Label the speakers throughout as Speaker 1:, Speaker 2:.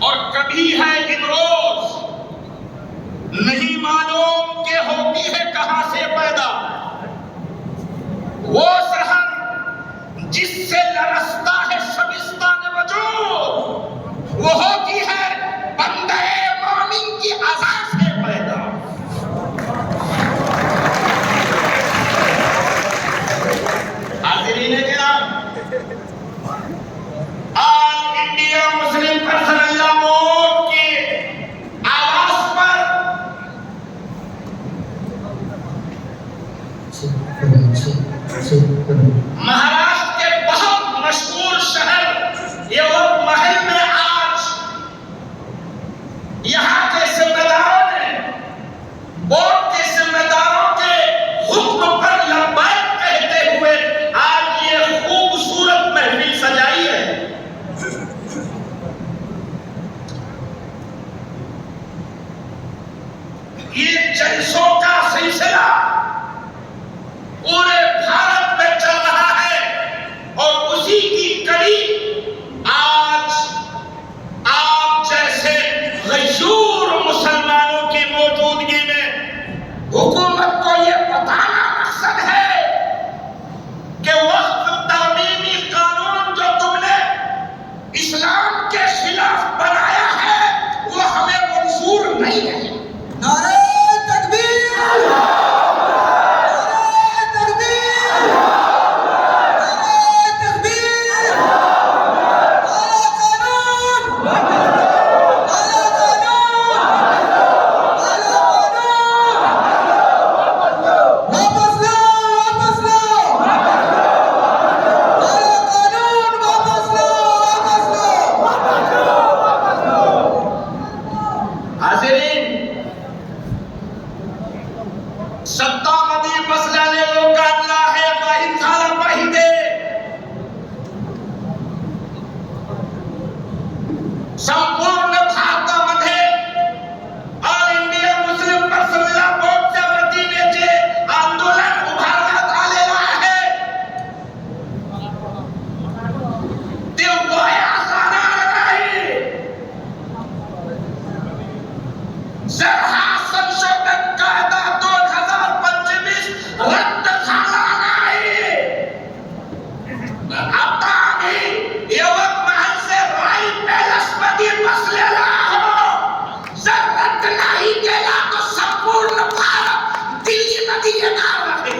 Speaker 1: और कभी है इमरोज, नहीं मालूम के होती है कहां से पैदा। वो शहर जिससे लरसता है शबिस्तान वजूद, वो होती है बंदे मोमिन की अज़ा से पैदा। हाज़िरीन किराम, All India Muslim Personal Law Board के आवाज पर महाराष्ट्र के बहुत मशहूर शहर यवतमाल में आज यहाँ के जिम्मेदारों ने, बोर्ड के जिम्मेदारों के हुक्म पर लब्बैक कहते हुए आज ये खूबसूरत महफिल सजाई है। ये जलसों का सिलसिला पूरे भारत में चल रहा है और उसी की कड़ी आज आप जैसे गयूर मुसलमानों की मौजूदगी में हुकूमत को यह बताना मकसद है कि वक्फ तरमीमी कानून जो तुमने इस्लाम के खिलाफ बनाया है वो हमें मंजूर नहीं है। नारे संपूर्ण भारतामध्ये All India Muslim Personal Law बोर्डच्या वतीने जे आंदोलन उभारण्यात आलेलं आहे ते वाया जाणार नाही। जर हा संशोधन कायदा 2025 रद्द झाला नाही, आता आम्ही यवतमाळ से राई पॅलेस मध्ये बसलेला आहोत। जर रद्द नाही केला तो संपूर्ण भारत दिल्लीमध्ये येणार आहे।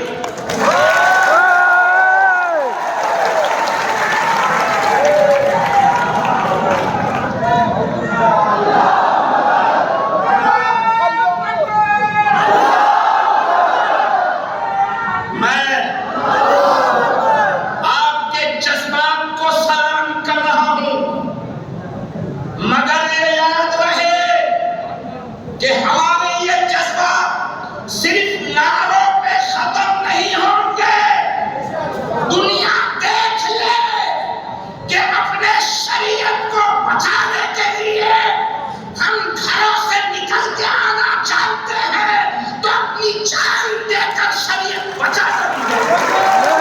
Speaker 1: सिर्फ नारों पे खत्म नहीं होंगे। दुनिया देख ले कि अपने शरीयत को बचाने के लिए हम घरों से निकल के आना चाहते हैं तो अपनी जान देकर शरीयत बचा सकते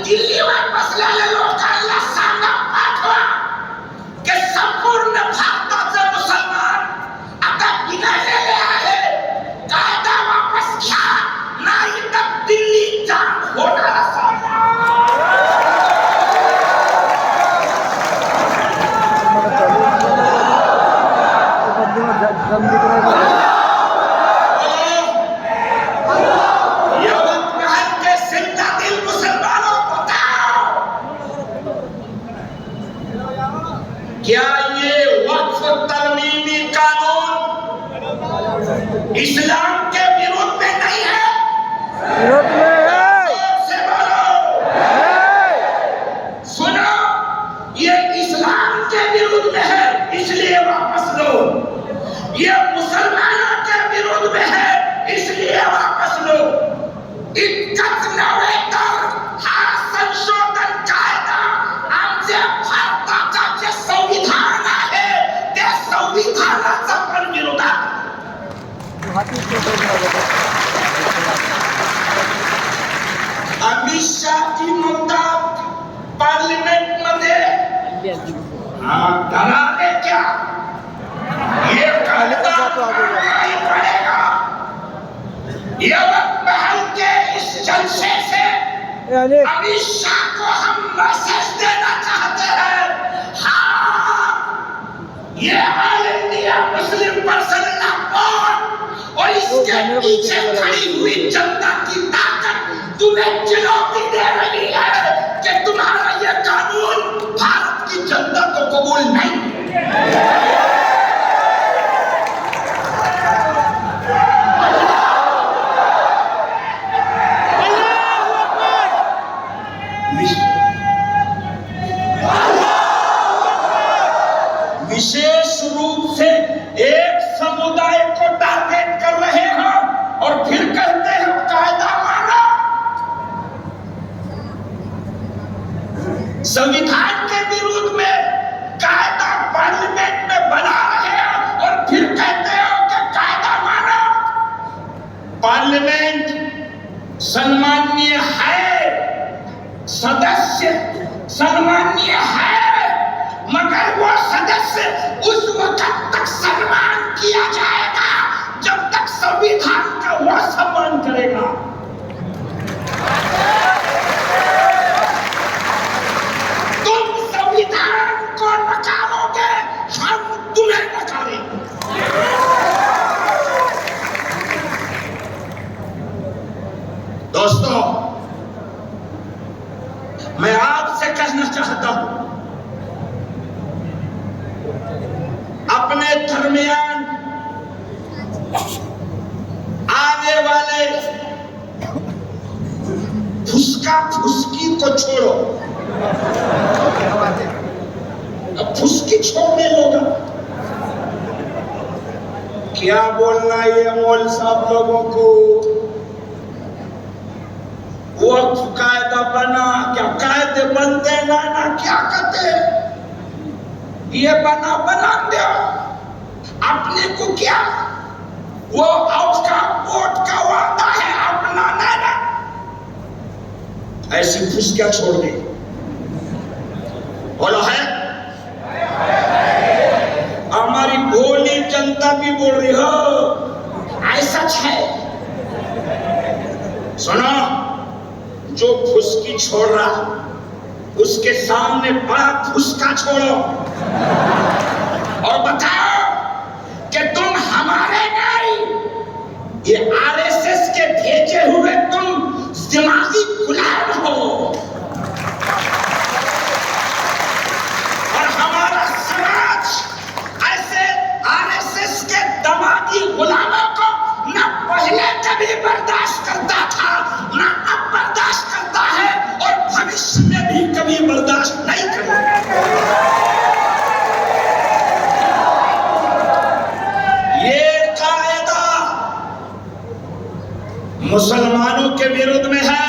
Speaker 1: दिल्लीवर बसलेल्या लोकांना सांगा, पाठवा की संपूर्ण भारताचे मुसलमान आता बिनलेले आहे। कायदा वापस घ्या, नाही तर दिल्ली जाम होणार क्या ये वक्फ तरमीमी कानून इस्लाम के विरोध में नहीं है? विरोध में है। से बोलो। सुनो, अमित शाहची मुद्दात पार्लिमेंट मध्ये डराने क्या, ये कायदा नहीं पड़ेगा। यवतमहल के इस जलसे से अमित शाह को हम मैसेज देना चाहते हैं, हाँ ये all India Muslim personal board और इसके पीछे खड़ी हुई जनता की ताकत तुम्हें चुनौती दे रही है कि तुम्हारा ये कानून भारत की जनता को कबूल नहीं। विशेष रूप से एक समुदाय को टारगेट कर रहे हो और फिर कहते हो कायदा मानो। संविधान के विरुद्ध में कायदा पार्लिमेंट में बना रहे हो और फिर कहते हो कि कायदा मानो। पार्लिमेंट सम्माननीय है, सदस्य सम्माननीय है, मगर वो सदस्य उस वक्त तक सम्मान किया जाएगा जब तक संविधान का वो सम्मान करेगा। तुम संविधान को नकारोगे, हम तुम्हें नकारेंगे। दोस्तों, मैं आपसे कहना चाहता हूं, अपने दरमियान आने वाले फुसका फुसकी को छोड़ो। अब फुसकी छोड़ने लोग क्या बोलना ये मौल साहब लोगों को, वक्फ कायदा बना, क्या कायदे बनते ना क्या कहते, ये बना दो अपने को, क्या वो आपका वोट का वादा है अपना ना, ऐसी फुसकियां छोड़ दे। बोलो है, हमारी भोली जनता भी बोल रही हो, ऐसा है। सुनो, जो फुसकी छोड़ रहा उसके सामने बड़ा फुसका छोड़ो और बताओ कि तुम हमारे नहीं, ये आरएसएस के भेजे हुए तुम दिमागी गुलाम हो और हमारा समाज ऐसे आरएसएस के दिमागी गुलामों को न पहले कभी बर्दाश्त करता था, न अब बर्दाश्त करता है और भविष्य में भी कभी बर्दाश्त नहीं करेगा। ये कायदा मुसलमानों के विरुद्ध में है,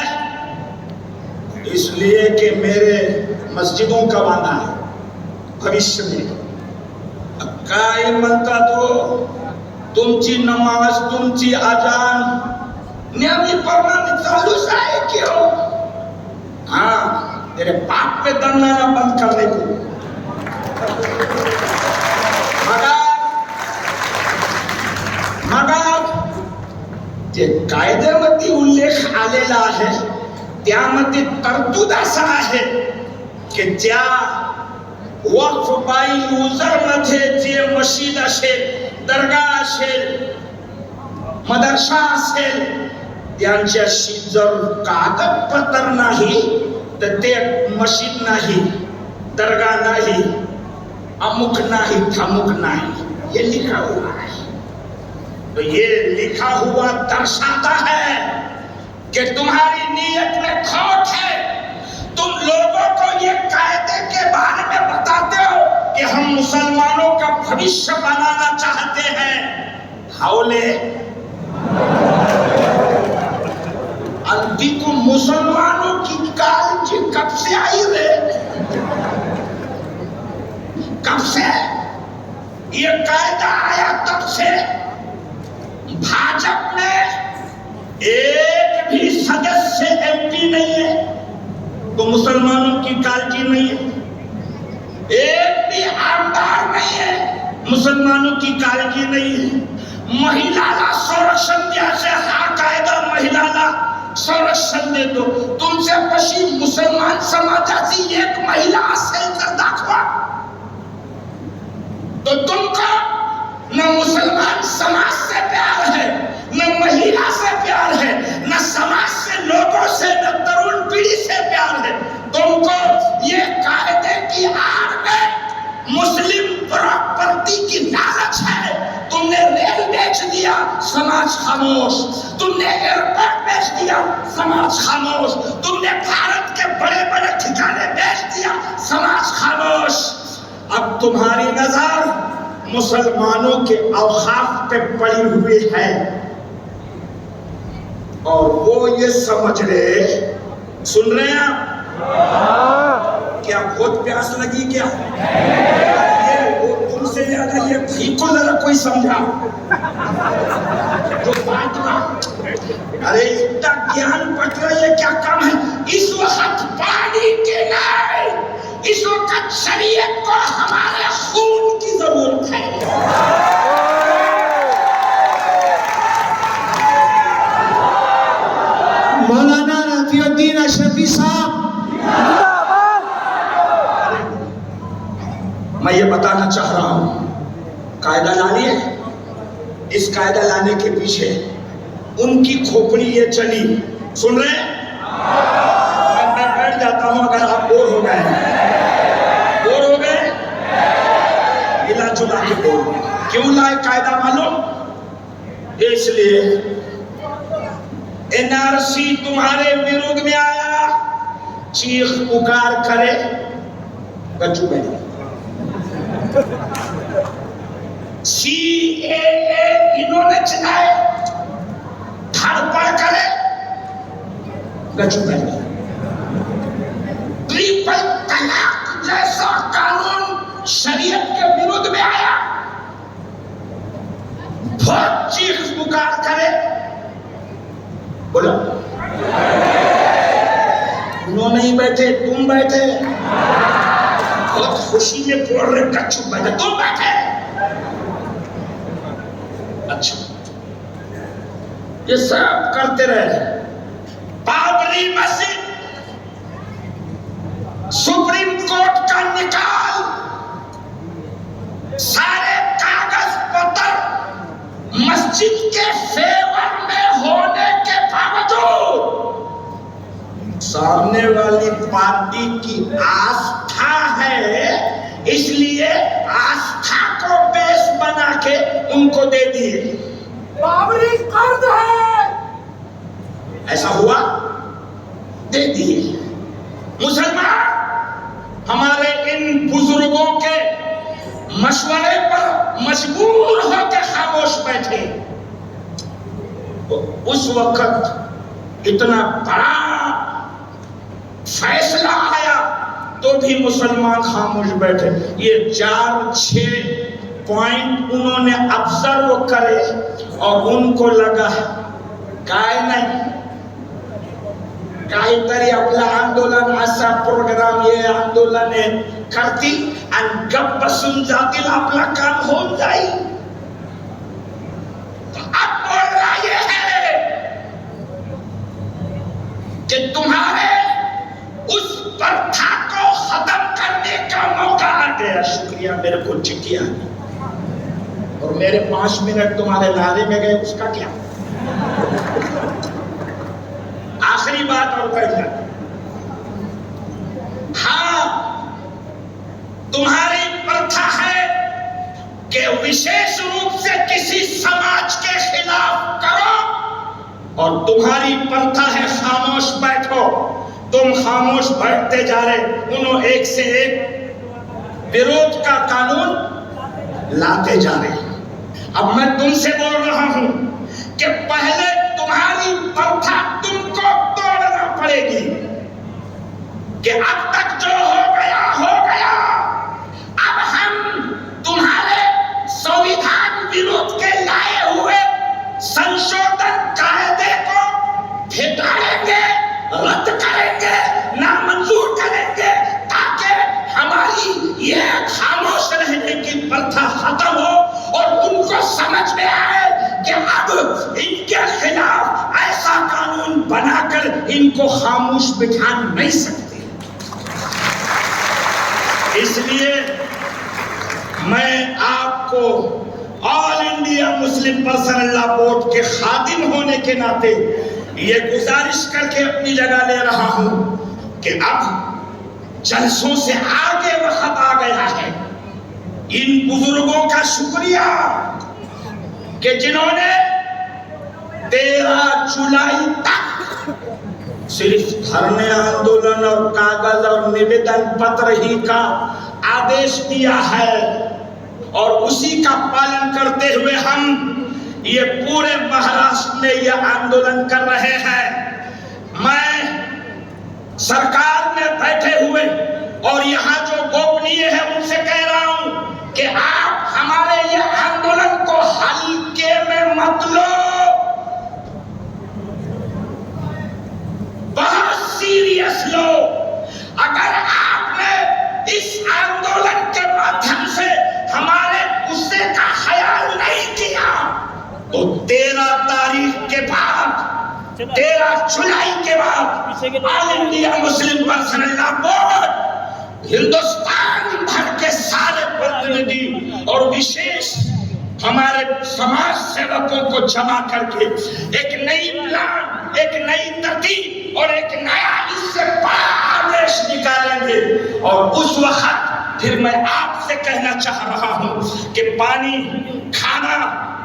Speaker 1: इसलिए कि मेरे मस्जिदों का वादा है भविष्य में काय म्हणता तो तुमची नमाज, तुमची अजान नियमितप्रमाणे चालूच आहे की हो। हाँ, तेरे बाप पे दम लाना बंद करने को। मगर जे कायद्यामध्ये उल्लेख आलेला आहे त्यामध्ये तरतूद असा आहे की ज्या वक्फ बाय युजर मध्ये जे मशीद असेल, दरगाह असेल, मदरसा असेल, त्यांच्याशी जर कागदपत्र नाही तर ते मशीद नाही, दरगाह नाही, अमुक नाही, थमुक नाही, ये लिखा हुआ है। तो ये लिखा हुआ दर्शाता है कि तुम्हारी नीयत में खोट है। तुम लोगों को ये कायदे के बारे में बताते हो कि हम मुसलमानों का भविष्य बनाना चाहते हैं। हाउले अंधी को मुसलमानों की कालजी कब से आई रे? कब से ये कायदा आया? तब से भाजपा में एक भी सदस्य एमपी नहीं है तो मुसलमानों की कालजी नहीं है, एक भी आमदार नहीं है मुसलमानों की कालजी नहीं है। महिलाला संरक्षण द्या से हा कायदा महिलाला संरक्षण देतो, तुमच्या पशी मुसलमान समाजाची एक महिला असेल तर दाखवा, तो तुमको न मुसलमान समाज से प्यार है, न महिला से प्यार है, न समाज से लोगों से, न तरुण पीढ़ी से प्यार है। तुमको ये कायदे की आड़ में मुस्लिम प्रॉपर्टी की लालच है। तुमने रेल बेच दिया, समाज खामोश। तुमने एयरपोर्ट बेच दिया, समाज खामोश। तुमने भारत के बड़े बड़े ठिकाने बेच दिया, समाज खामोश। अब तुम्हारी नजर मुसलमानों के औकाफ पे पड़ी हुई है और वो ये समझ रहे, सुन रहे हैं आप? क्या बहुत प्यास लगी क्या? ये वो तुमसे ज्यादा ये भाई को जरा कोई समझा जो बात ना, अरे इतना ज्ञान बट रहा है, क्या काम है? इस वक्त पानी के नहीं, इस वक्त शरीयत को हमारे खून की जरूरत है।
Speaker 2: मौलाना रफीउद्दीन अशरफी साहब,
Speaker 1: मैं ये बताना चाह रहा हूं, कायदा लानिए, इस कायदा लाने के पीछे उनकी खोपड़ी ये चली, सुन रहे हैं? मैं बैठ जाता हूं अगर आप बोर हो गए, मिला जुला के बोल। क्यों लाए कायदा मालूम? इसलिए एनआरसी तुम्हारे विरोध में आया, चीख पुकार करे, गज्जू बैठ। सीएए इन्होंने चलाए, धड़पड़ करे, गज्जू बैठ। ट्रिपल तलाक जैसा कानून शरीयत के विरुद्ध में आया, बहुत चीख पुकार करे, बोलो। उन्होंने ही बैठे, तुम बैठे, बहुत खुशी में बोल रहे, कच्चू बैठे, तुम बैठे। अच्छा, ये सब करते रहे। बाबरी मस्जिद, सुप्रीम कोर्ट का निकाल, सारे कागज पत्र मस्जिद के फेवर में होने के बावजूद सामने वाली पार्टी की आस्था है, इसलिए आस्था को बेस बना के उनको दे दिए।
Speaker 2: बाबरी कर्ज है,
Speaker 1: ऐसा हुआ, दे दिए। मुसलमान हमारे इन बुजुर्गों के मशवरे पर मजबूर होकर खामोश बैठे। तो उस वक्त इतना बड़ा फैसला आया तो भी मुसलमान खामोश बैठे। ये 4-6 पॉइंट उन्होंने ऑब्जर्व करे और उनको लगा काय नाही, काहीतरी आपला आंदोलन असा प्रोग्राम ये आंदोलन करती आणि गप बसून जातील, आपला काम होऊन जाईल। तो अब बोल रहा ये है कि तुम्हारे उस प्रथा को खत्म करने का मौका आ गया। शुक्रिया, मेरे को चिकिया और मेरे 5 मिनट तुम्हारे नारे में गए, उसका क्या? आखिरी बात और कह जाती, हाँ, तुम्हारी प्रथा है कि विशेष रूप से किसी समाज के खिलाफ करो और तुम्हारी प्रथा है खामोश बैठो। तुम खामोश बैठते जा रहे, उन्होंने एक से एक विरोध का कानून लाते जा रहे। अब मैं तुमसे बोल रहा हूं कि पहले तुम्हारी प्रथा तुमको तोड़ना पड़ेगी कि अब तक जो हो गया हो गया। अब हम तुम्हारे संविधान विरोध के लाए हुए
Speaker 2: समावेश बिठा नहीं सकते।
Speaker 1: इसलिए मैं आपको all India Muslim Personal Law Board के खादिम होने के नाते ये गुजारिश करके अपनी जगह ले रहा हूं कि अब जलसों से आगे वक्त आ गया है। इन बुजुर्गों का शुक्रिया कि जिन्होंने 13 जुलाई तक सिर्फ धरने, आंदोलन और कागज और निवेदन पत्र ही का आदेश दिया है, और उसी का पालन करते हुए हम ये पूरे महाराष्ट्र में यह आंदोलन कर रहे हैं। मैं सरकार में बैठे हुए और यहाँ जो गोपनीय है उनसे कह रहा हूं कि आप हमारे ये आंदोलन को हल्के में मत लो, बहुत सीरियस लो। अगर आपने इस आंदोलन के माध्यम से हमारे गुस्से का ख्याल नहीं किया तो 13 तारीख के बाद, 13 जुलाई के बाद all India Muslim Personal Law board Hindustan भर के सारे प्रतिनिधि और विशेष हमारे समाज सेवकों को जमा करके एक नई प्लान, एक नई तरतीब और एक नया इससे बड़ा आदेश निकालेंगे। और उस वक्त फिर मैं आपसे कहना चाह रहा हूं कि पानी, खाना,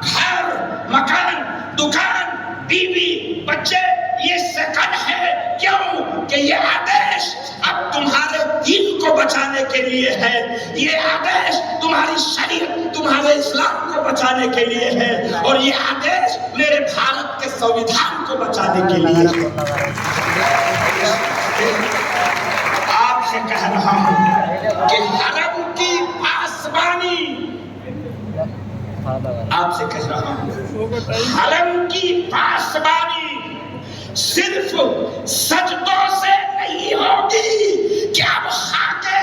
Speaker 1: घर, मकान, दुकान, बीवी, बच्चे ये सेकंड है। क्यों? कि ये आदेश अब तुम्हारे दीन को बचाने के लिए है, ये आदेश तुम्हारी शरीयत, तुम्हारे इस्लाम को बचाने के लिए है, और ये आदेश मेरे भारत के संविधान को बचाने के लिए है। आपसे कह रहा हूं कि हरम की पासबानी, आपसे कह रहा हूं हरम की पासबानी सिर्फ सजदों से नहीं होगी कि अब खाके